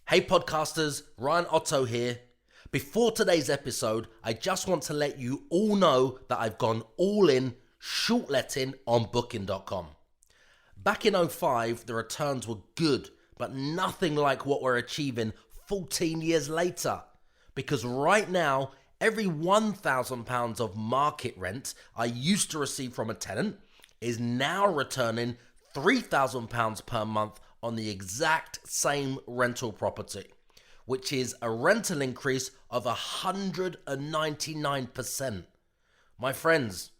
Hey podcasters, Ryan Otto here. Before today's episode, I just want to let you all know that I've gone all in short letting on booking.com. Back in '05, the returns were good, but nothing like what we're achieving 14 years later. Because right now, every £1,000 of market rent I used to receive from a tenant is now returning £3,000 per month on the exact same rental property, which is a rental increase of 199%. My friends,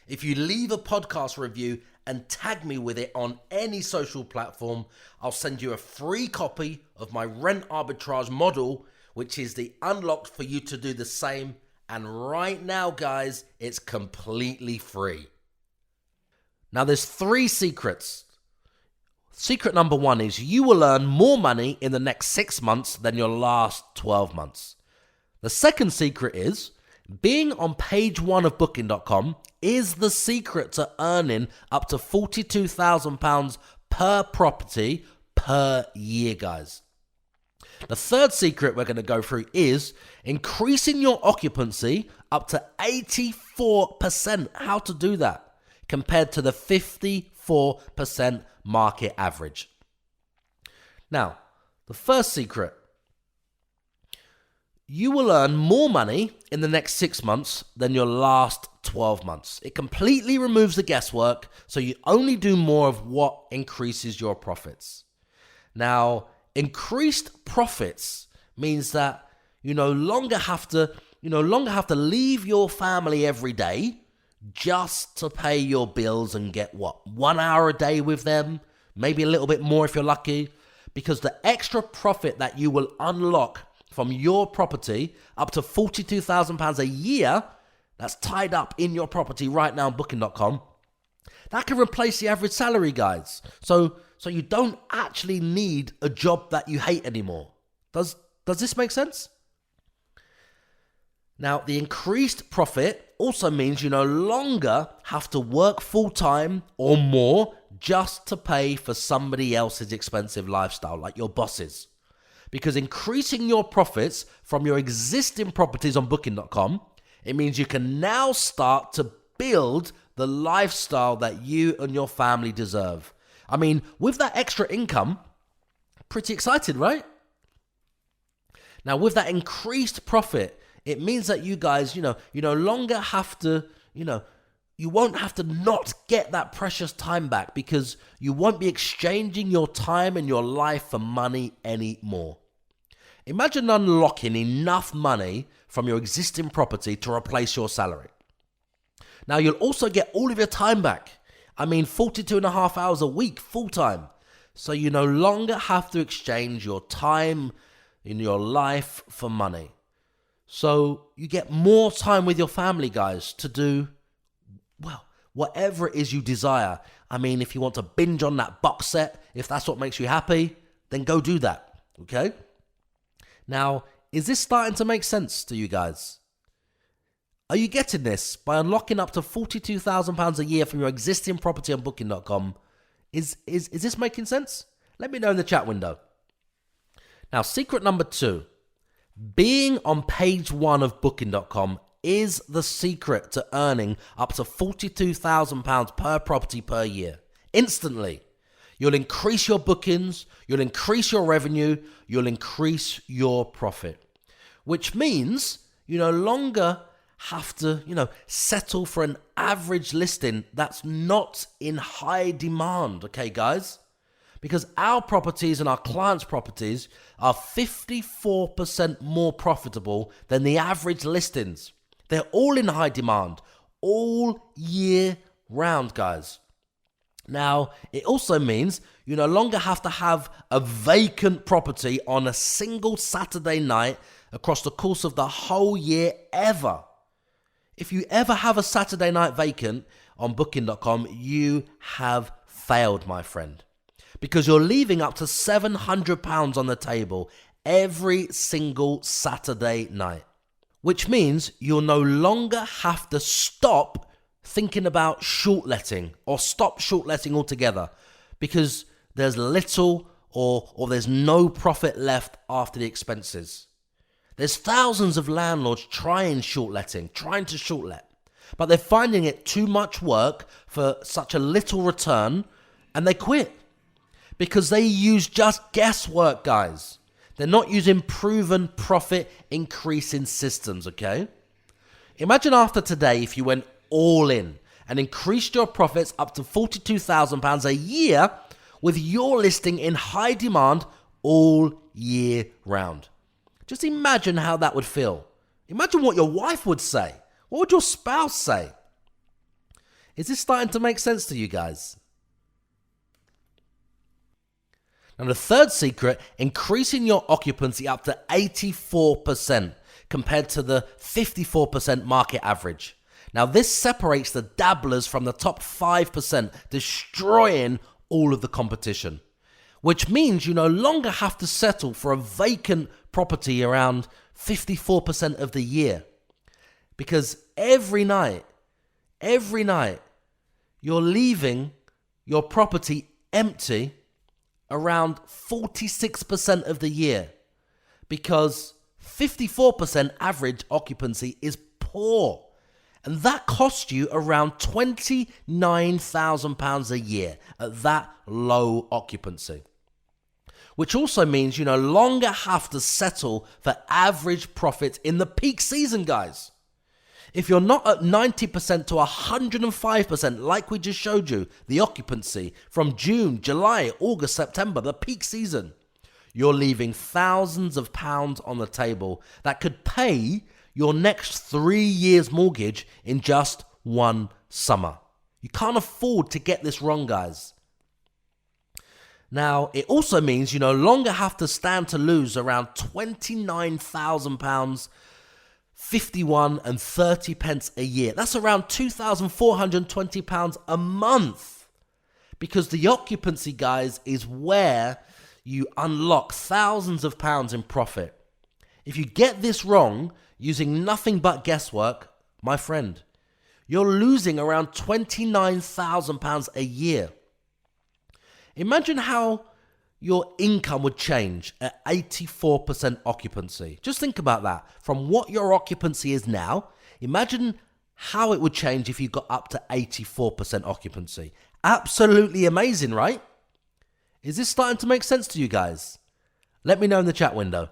if you leave a podcast review and tag me with it on any social platform, I'll send you a free copy of my rent arbitrage model, which is the unlock for you to do the same. And right now, guys, it's completely free. Now, there's 3 secrets. Secret number 1 is you will earn more money in the next 6 months than your last 12 months. The second secret is being on page 1 of booking.com is the secret to earning up to £42,000 per property per year, guys. The third secret we're going to go through is increasing your occupancy up to 84%. How to do that compared to the 54% market average. Now, the first secret, you will earn more money in the next 6 months than your last 12 months. It completely removes the guesswork, so you only do more of what increases your profits. Now, increased profits means that you no longer have to leave your family every day just to pay your bills and get 1 hour a day with them, maybe a little bit more if you're lucky, because the extra profit that you will unlock from your property up to £42,000 a year that's tied up in your property right now on booking.com, that can replace the average salary, guys. So you don't actually need a job that you hate anymore. Does this make sense? Now, the increased profit also means you no longer have to work full-time or more just to pay for somebody else's expensive lifestyle, like your bosses. Because increasing your profits from your existing properties on booking.com, it means you can now start to build the lifestyle that you and your family deserve. I mean, with that extra income, pretty excited, right? Now, with that increased profit, it means that you guys, you no longer have to, you won't have to not get that precious time back because you won't be exchanging your time and your life for money anymore. Imagine unlocking enough money from your existing property to replace your salary. Now, you'll also get all of your time back. 42 and a half hours a week, full time. So you no longer have to exchange your time in your life for money. So you get more time with your family, guys, to do, whatever it is you desire. If you want to binge on that box set, if that's what makes you happy, then go do that, okay? Now, is this starting to make sense to you guys? Are you getting this? By unlocking up to £42,000 a year from your existing property on booking.com, is this making sense? Let me know in the chat window. Now, secret number 2. Being on page 1 of booking.com is the secret to earning up to £42,000 per property per year. Instantly. You'll increase your bookings, you'll increase your revenue, you'll increase your profit. Which means you no longer have to, settle for an average listing that's not in high demand, okay, guys? Because our properties and our clients' properties are 54% more profitable than the average listings. They're all in high demand, all year round, guys. Now, it also means you no longer have to have a vacant property on a single Saturday night across the course of the whole year ever. If you ever have a Saturday night vacant on booking.com, you have failed, my friend. Because you're leaving up to £700 on the table every single Saturday night. Which means you'll no longer have to stop thinking about short letting or stop short letting altogether because there's little or there's no profit left after the expenses. There's thousands of landlords trying to short let, but they're finding it too much work for such a little return, and they quit because they use just guesswork, guys. They're not using proven profit increasing systems, okay? Imagine after today if you went all in and increased your profits up to £42,000 a year with your listing in high demand all year round. Just imagine how that would feel. Imagine what your wife would say. What would your spouse say? Is this starting to make sense to you guys? Now the third secret, increasing your occupancy up to 84% compared to the 54% market average. Now this separates the dabblers from the top 5%, destroying all of the competition, which means you no longer have to settle for a vacant property around 54% of the year, because every night, you're leaving your property empty around 46% of the year, because 54% average occupancy is poor. And that costs you around £29,000 a year at that low occupancy. Which also means you no longer have to settle for average profits in the peak season, guys. If you're not at 90% to 105%, like we just showed you, the occupancy from June, July, August, September, the peak season, you're leaving thousands of pounds on the table that could pay your next 3 years mortgage in just one summer. You can't afford to get this wrong, guys. Now, it also means you no longer have to stand to lose around £29,000, 51 and 30 pence a year. That's around £2,420 a month. Because the occupancy, guys, is where you unlock thousands of pounds in profit. If you get this wrong, using nothing but guesswork, my friend, you're losing around £29,000 a year. Imagine how your income would change at 84% occupancy. Just think about that. From what your occupancy is now, imagine how it would change if you got up to 84% occupancy. Absolutely amazing, right? Is this starting to make sense to you guys? Let me know in the chat window.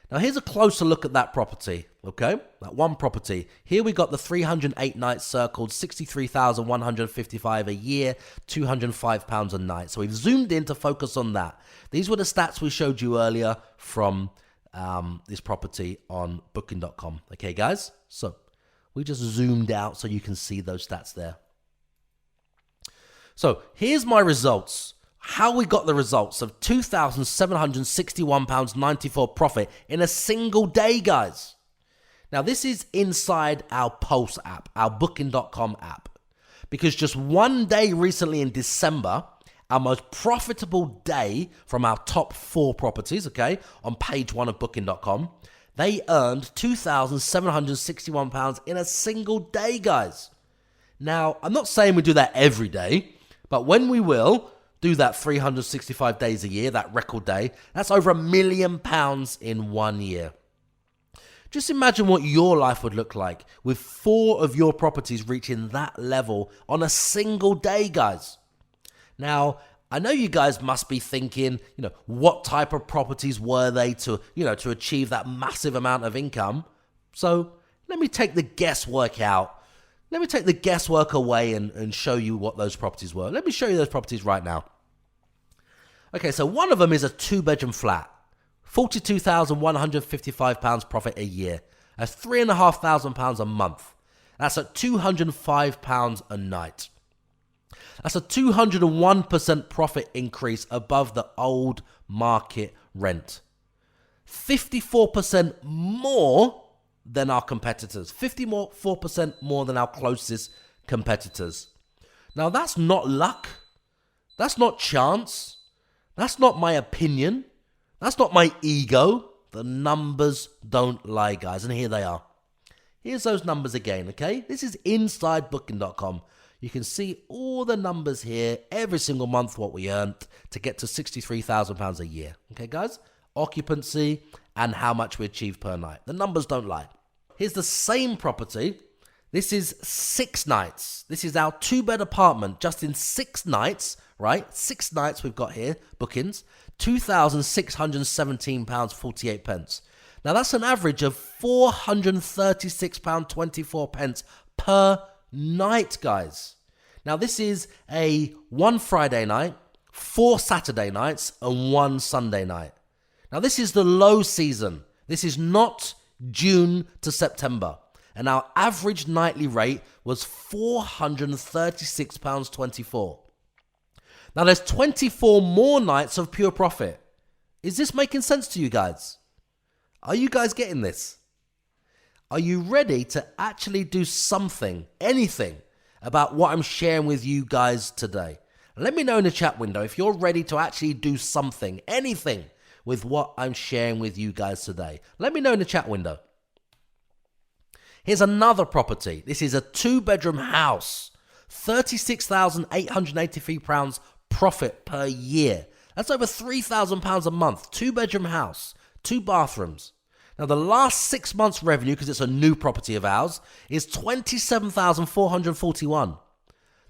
Now here's a closer look at that property, okay? That one property. Here we got the 308 nights circled, 63,155 a year, £205 a night. So we've zoomed in to focus on that. These were the stats we showed you earlier from this property on booking.com. Okay, guys? So we just zoomed out so you can see those stats there. So here's my results. How we got the results of £2,761.94 profit in a single day, guys. Now, this is inside our Pulse app, our Booking.com app. Because just one day recently in December, our most profitable day from our top 4 properties, okay, on page 1 of Booking.com, they earned £2,761 in a single day, guys. Now, I'm not saying we do that every day, but when we will do that 365 days a year, that record day, that's over £1 million in 1 year. Just imagine what your life would look like with 4 of your properties reaching that level on a single day, guys. Now, I know you guys must be thinking, what type of properties were they to achieve that massive amount of income? So let me take the guesswork out. Let me take the guesswork away and show you what those properties were. Let me show you those properties right now. Okay, so one of them is a 2-bedroom flat. £42,155 profit a year. That's £3,500 a month. That's at £205 a night. That's a 201% profit increase above the old market rent. 54% more than our competitors. 54% more than our closest competitors. Now, that's not luck. That's not chance. That's not my opinion. That's not my ego. The numbers don't lie, guys. And here they are. Here's those numbers again, okay? This is inside Booking.com. You can see all the numbers here, every single month what we earned to get to £63,000 a year. Okay, guys? Occupancy and how much we achieved per night. The numbers don't lie. Here's the same property. This is 6 nights. This is our 2-bed apartment just in 6 nights, right? 6 nights we've got here, bookings. £2,617.48. Now that's an average of £436.24 per night, guys. Now this is a 1 Friday night, 4 Saturday nights, and 1 Sunday night. Now this is the low season. This is not June to September. And our average nightly rate was £436.24. Now there's 24 more nights of pure profit. Is this making sense to you guys? Are you guys getting this? Are you ready to actually do something, anything, about what I'm sharing with you guys today? Let me know in the chat window if you're ready to actually do something, anything, with what I'm sharing with you guys today. Let me know in the chat window. Here's another property. This is a 2-bedroom house. £36,883 profit per year. That's over £3,000 a month. 2-bedroom house, 2 bathrooms. Now, the last 6 months' revenue, because it's a new property of ours, is £27,441.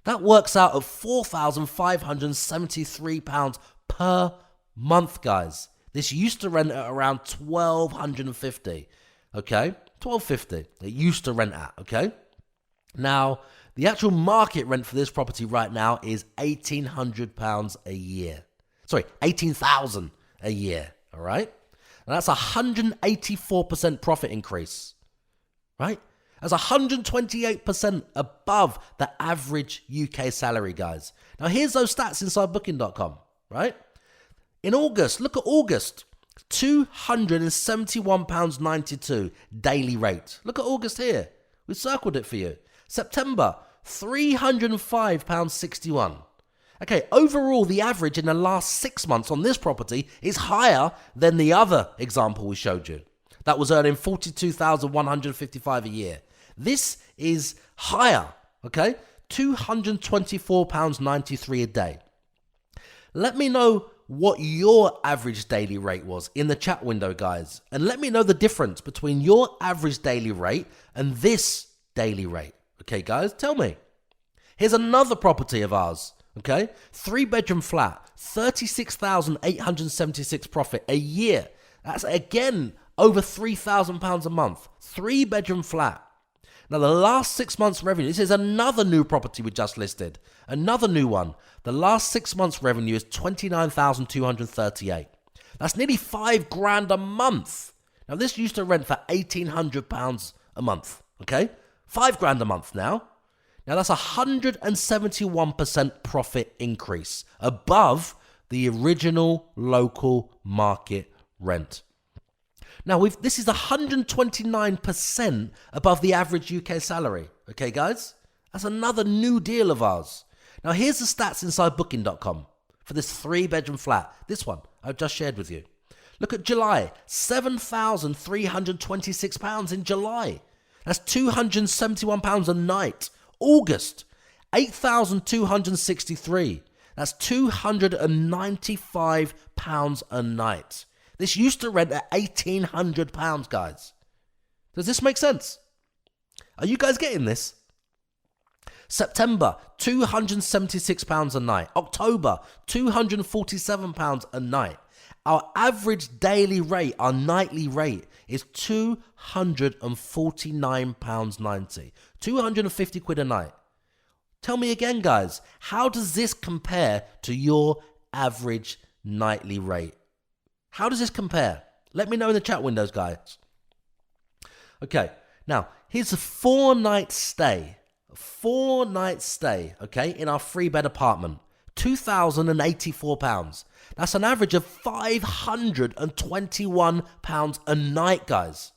That works out at £4,573 per month, guys. This used to rent at around £1,250. Okay? $1,250. It used to rent at, okay? Now, the actual market rent for this property right now is £1,800 a year. Sorry, £18,000 a year, all right? And that's a 184% profit increase, right? That's 128% above the average UK salary, guys. Now, here's those stats inside booking.com, right? In August, look at August. £271.92 daily rate. Look at August here. We circled it for you. September, £305.61. Okay, overall, the average in the last 6 months on this property is higher than the other example we showed you. That was earning £42,155 a year. This is higher, okay? £224.93 a day. Let me know what your average daily rate was in the chat window, guys. And let me know the difference between your average daily rate and this daily rate. Okay, guys, tell me. Here's another property of ours, okay? 3-bedroom flat, £36,876 profit a year. That's, again, over £3,000 a month. 3-bedroom flat. Now, the last 6 months' revenue, this is another new property we just listed. Another new one. The last 6 months' revenue is $29,238. That's nearly $5,000 a month. Now, this used to rent for £1,800 a month, okay? $5,000 a month now. Now, that's 171% profit increase above the original local market rent. Now, this is 129% above the average UK salary. Okay, guys? That's another new deal of ours. Now, here's the stats inside booking.com for this 3-bedroom flat. This one I've just shared with you. Look at July, £7,326 in July. That's £271 a night. August, £8,263. That's £295 a night. This used to rent at £1,800, guys. Does this make sense? Are you guys getting this? September, £276 a night. October, £247 a night. Our average daily rate, our nightly rate, is £249.90. 250 quid a night. Tell me again, guys, how does this compare to your average nightly rate? How does this compare? Let me know in the chat windows, guys. Okay, now, here's a 4-night stay. A 4-night stay, okay, in our 3-bed apartment. £2,084. That's an average of £521 a night, guys.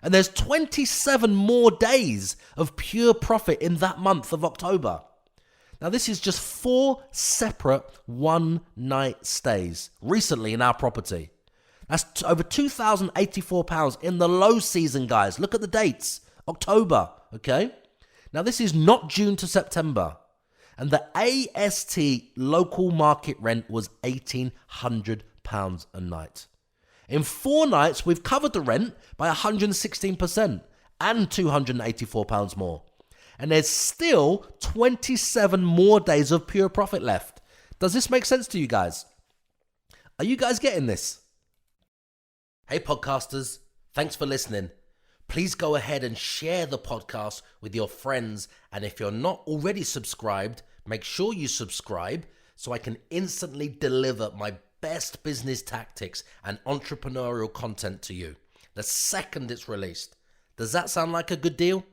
And there's 27 more days of pure profit in that month of October. Now, this is just 4 separate 1-night stays recently in our property. That's over £2,084 in the low season, guys. Look at the dates. October, okay? Now, this is not June to September. And the AST local market rent was £1,800 a night. In 4 nights, we've covered the rent by 116% and £284 more. And there's still 27 more days of pure profit left. Does this make sense to you guys? Are you guys getting this? Hey podcasters, thanks for listening. Please go ahead and share the podcast with your friends. And if you're not already subscribed, make sure you subscribe so I can instantly deliver my best business tactics and entrepreneurial content to you the second it's released. Does that sound like a good deal?